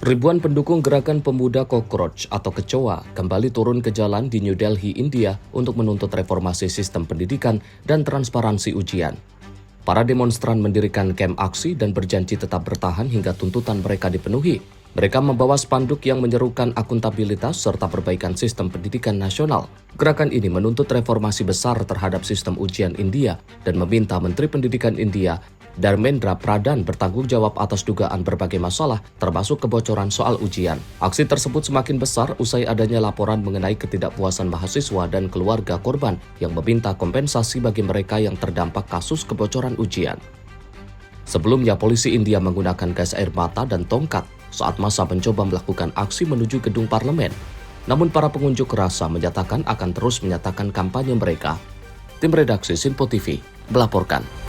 Ribuan pendukung gerakan pemuda Cockroach atau Kecoa kembali turun ke jalan di New Delhi, India untuk menuntut reformasi sistem pendidikan dan transparansi ujian. Para demonstran mendirikan kamp aksi dan berjanji tetap bertahan hingga tuntutan mereka dipenuhi. Mereka membawa spanduk yang menyerukan akuntabilitas serta perbaikan sistem pendidikan nasional. Gerakan ini menuntut reformasi besar terhadap sistem ujian India dan meminta Menteri Pendidikan India Dharmendra Pradhan bertanggung jawab atas dugaan berbagai masalah, termasuk kebocoran soal ujian. Aksi tersebut semakin besar usai adanya laporan mengenai ketidakpuasan mahasiswa dan keluarga korban yang meminta kompensasi bagi mereka yang terdampak kasus kebocoran ujian. Sebelumnya, polisi India menggunakan gas air mata dan tongkat saat massa mencoba melakukan aksi menuju gedung parlemen. Namun para pengunjuk rasa menyatakan akan terus menyatakan kampanye mereka. Tim redaksi Sinpo TV melaporkan.